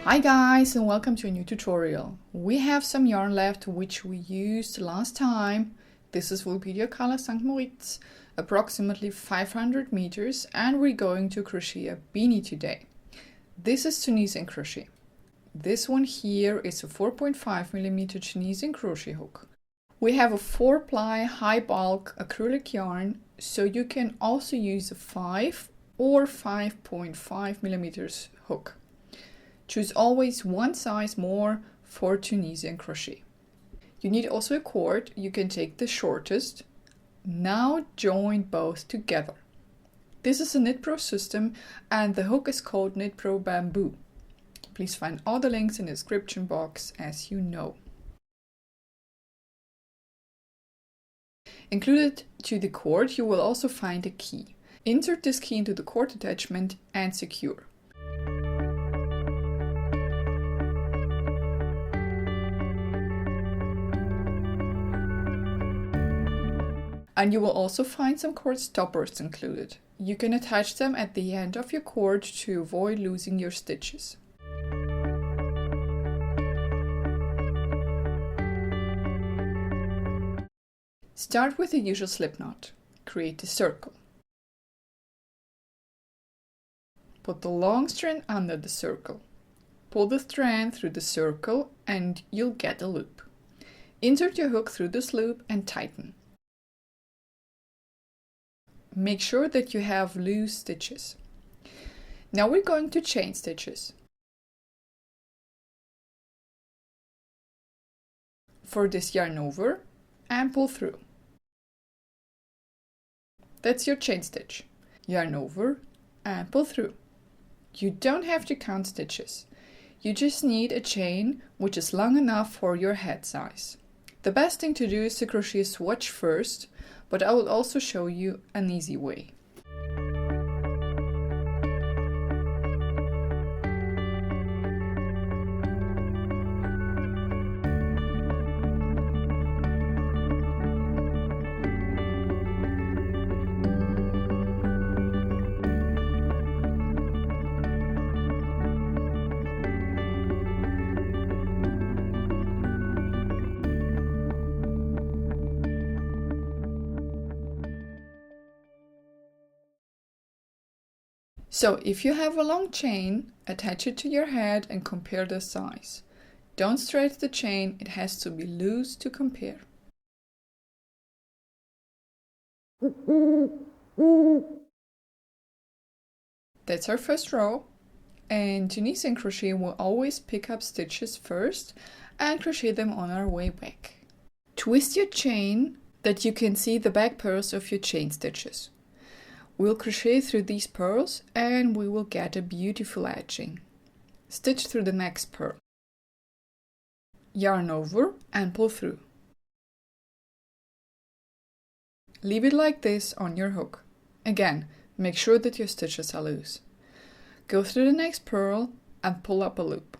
Hi guys, and welcome to a new tutorial. We have some yarn left which we used last time. This is Woolpedia color St Moritz, approximately 500 meters, and we're going to crochet a beanie today. This is Tunisian crochet. This one here is a 4.5mm Tunisian crochet hook. We have a 4-ply high bulk acrylic yarn, so you can also use a 5 or 5.5mm hook. Choose always one size more for Tunisian crochet. You need also a cord. You can take the shortest. Now join both together. This is a Knit Pro system and the hook is called Knit Pro Bamboo. Please find all the links in the description box as you know. Included to the cord you will also find a key. Insert this key into the cord attachment and secure. And you will also find some cord stoppers included. You can attach them at the end of your cord to avoid losing your stitches. Start with the usual slip knot. Create a circle. Put the long strand under the circle. Pull the strand through the circle and you'll get a loop. Insert your hook through this loop and tighten. Make sure that you have loose stitches. Now we're going to chain stitches. For this, yarn over and pull through. That's your chain stitch. Yarn over and pull through. You don't have to count stitches. You just need a chain which is long enough for your head size. The best thing to do is to crochet a swatch first, but I will also show you an easy way. So if you have a long chain, attach it to your head and compare the size. Don't stretch the chain, it has to be loose to compare. That's our first row, and Tunisian crochet will always pick up stitches first and crochet them on our way back. Twist your chain that you can see the back purls of your chain stitches. We'll crochet through these purls and we will get a beautiful edging. Stitch through the next purl. Yarn over and pull through. Leave it like this on your hook. Again, make sure that your stitches are loose. Go through the next purl and pull up a loop.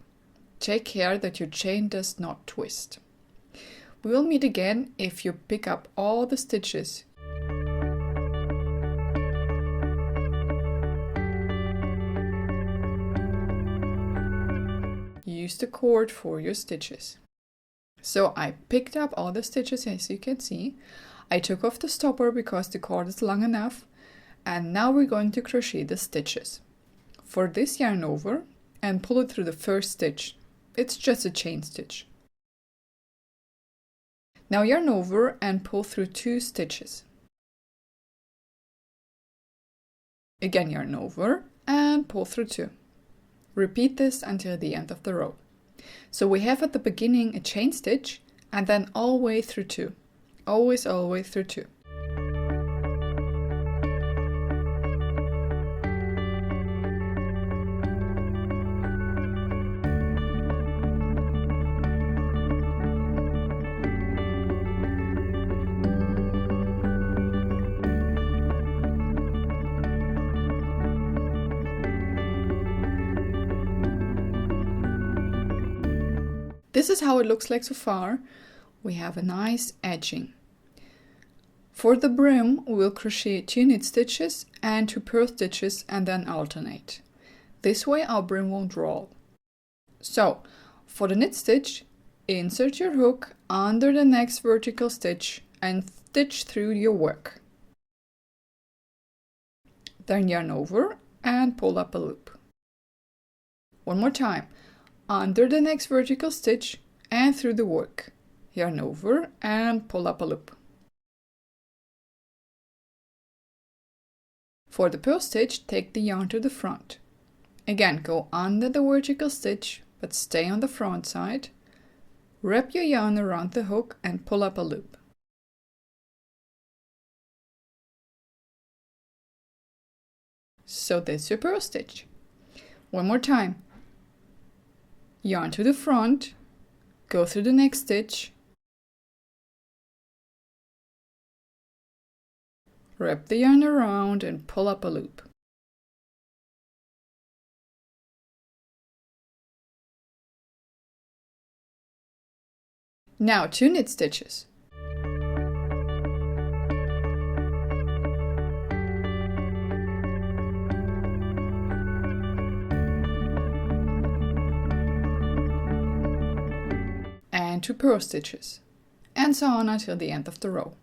Take care that your chain does not twist. We will meet again if you pick up all the stitches. Use the cord for your stitches. So I picked up all the stitches as you can see. I took off the stopper because the cord is long enough, and now we're going to crochet the stitches. For this, yarn over and pull it through the first stitch. It's just a chain stitch. Now yarn over and pull through 2 stitches. Again yarn over and pull through 2. Repeat this until the end of the row. So we have at the beginning a chain stitch and then all the way through 2. Always all the way through 2. This is how it looks like so far. We have a nice edging. For the brim, we will crochet 2 knit stitches and 2 purl stitches and then alternate. This way our brim won't roll. So, for the knit stitch, insert your hook under the next vertical stitch and stitch through your work. Then yarn over and pull up a loop. One more time, under the next vertical stitch and through the work. Yarn over and pull up a loop. For the purl stitch, take the yarn to the front. Again, go under the vertical stitch, but stay on the front side. Wrap your yarn around the hook and pull up a loop. So that's your purl stitch. One more time. Yarn to the front, go through the next stitch, wrap the yarn around and pull up a loop. Now 2 knit stitches. And 2 purl stitches, and so on until the end of the row.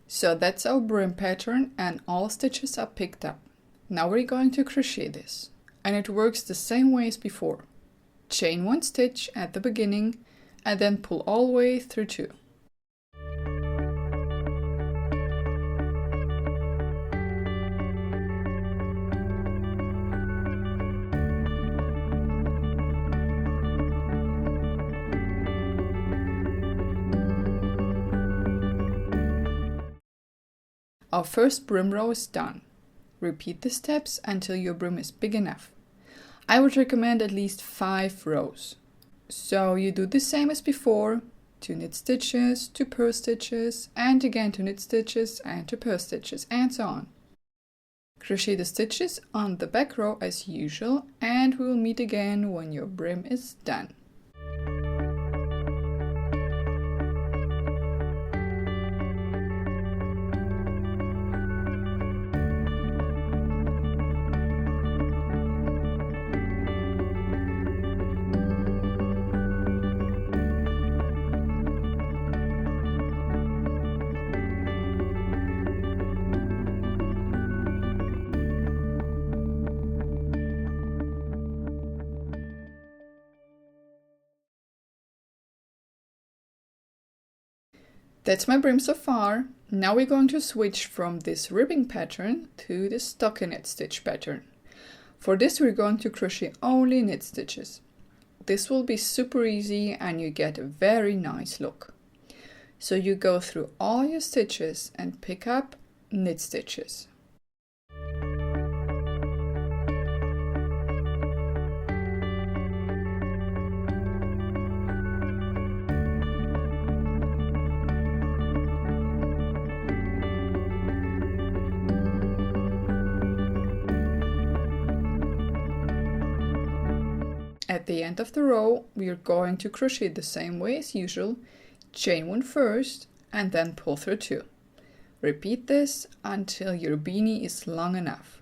So that's our brim pattern and all stitches are picked up. Now we're going to crochet this, and it works the same way as before. Chain 1 stitch at the beginning and then pull all the way through 2. Our first brim row is done. Repeat the steps until your brim is big enough. I would recommend at least 5 rows. So you do the same as before, 2 knit stitches, 2 purl stitches, and again 2 knit stitches and 2 purl stitches, and so on. Crochet the stitches on the back row as usual, and we will meet again when your brim is done. That's my brim so far. Now we're going to switch from this ribbing pattern to the stockinette stitch pattern. For this we're going to crochet only knit stitches. This will be super easy and you get a very nice look. So you go through all your stitches and pick up knit stitches. At the end of the row, we are going to crochet the same way as usual, chain 1 first and then pull through 2. Repeat this until your beanie is long enough.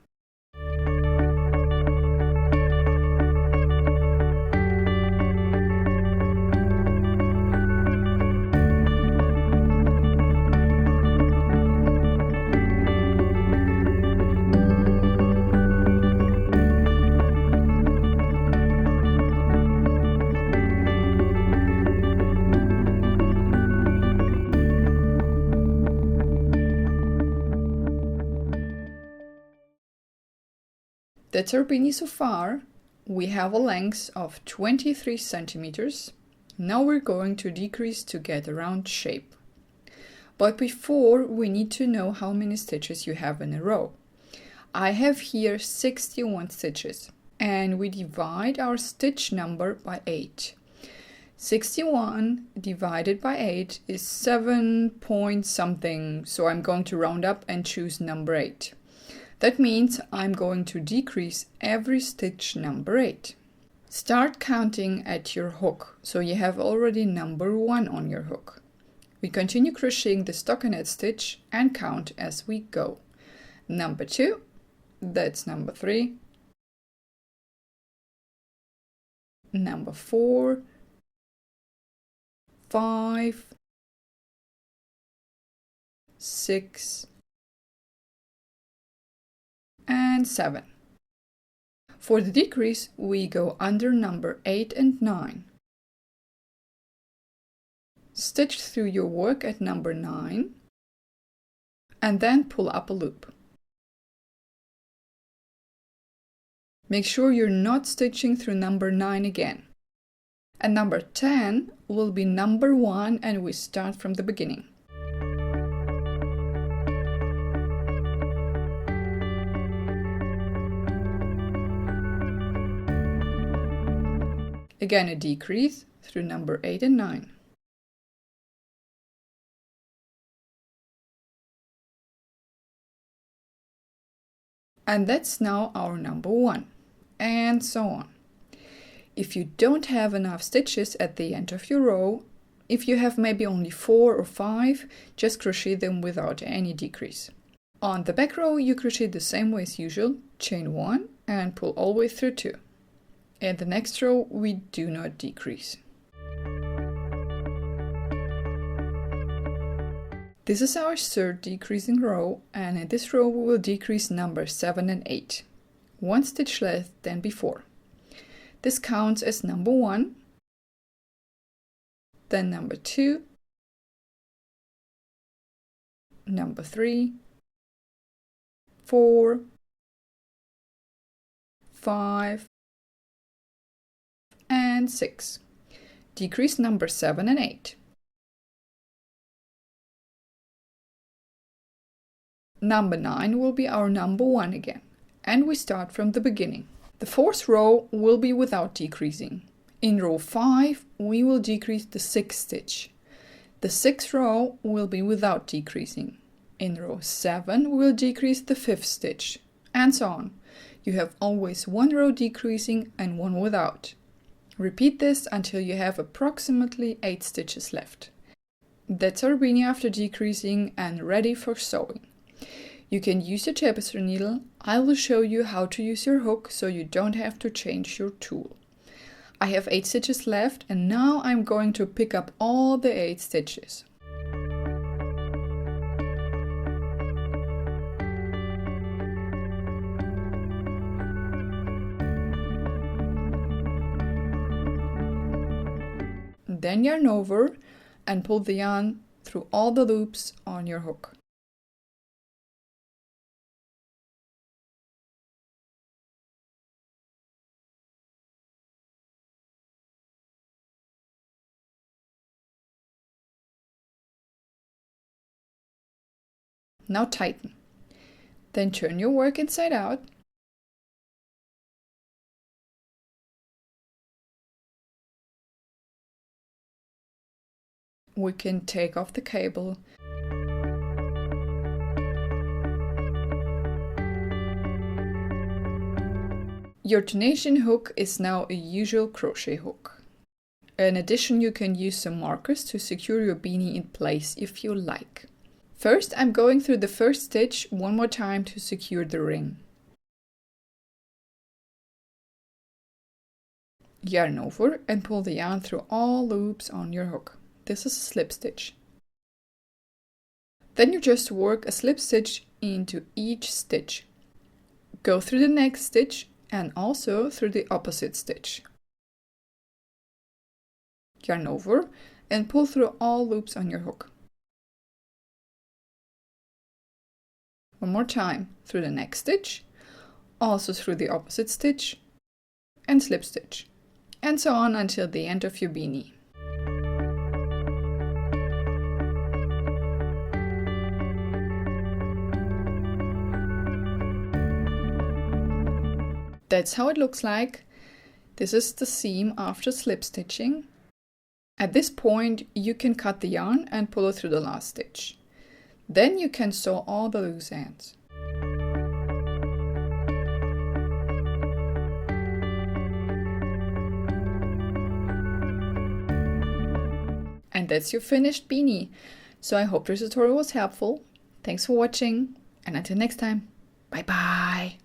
That's our beanie so far. We have a length of 23 centimeters. Now we're going to decrease to get a round shape. But before, we need to know how many stitches you have in a row. I have here 61 stitches and we divide our stitch number by 8. 61 divided by 8 is 7 point something, so I'm going to round up and choose number 8. That means I'm going to decrease every stitch number 8. Start counting at your hook, so you have already number 1 on your hook. We continue crocheting the stockinette stitch and count as we go. Number 2, that's number 3, number 4, 5, 6, and 7. For the decrease, we go under number 8 and 9. Stitch through your work at number 9 and then pull up a loop. Make sure you're not stitching through number 9 again. And number 10 will be number 1 and we start from the beginning. Again a decrease through number 8 and 9. And that's now our number 1, and so on. If you don't have enough stitches at the end of your row, if you have maybe only 4 or 5, just crochet them without any decrease. On the back row you crochet the same way as usual, chain 1 and pull all the way through 2. In the next row we do not decrease. This is our third decreasing row, and in this row we will decrease number 7 and 8. 1 stitch less than before. This counts as number 1, then number 2, number 3, 4, 5, and 6. Decrease number 7 and 8. Number 9 will be our number 1 again, and we start from the beginning. The fourth row will be without decreasing. In row 5 we will decrease the 6th stitch. The 6th row will be without decreasing. In row 7 we will decrease the 5th stitch, and so on. You have always 1 row decreasing and 1 without. Repeat this until you have approximately 8 stitches left. That's our beanie after decreasing and ready for sewing. You can use your tapestry needle. I will show you how to use your hook so you don't have to change your tool. I have 8 stitches left and now I'm going to pick up all the 8 stitches. Then yarn over and pull the yarn through all the loops on your hook. Now tighten. Then turn your work inside out. We can take off the cable. Your tornation hook is now a usual crochet hook. In addition, you can use some markers to secure your beanie in place if you like. First, I'm going through the first stitch one more time to secure the ring. Yarn over and pull the yarn through all loops on your hook. This is a slip stitch. Then you just work a slip stitch into each stitch. Go through the next stitch and also through the opposite stitch. Yarn over and pull through all loops on your hook. One more time through the next stitch, also through the opposite stitch, and slip stitch, and so on until the end of your beanie. That's how it looks like. This is the seam after slip stitching. At this point, you can cut the yarn and pull it through the last stitch. Then you can sew all the loose ends. And that's your finished beanie. So I hope this tutorial was helpful. Thanks for watching, and until next time, bye bye!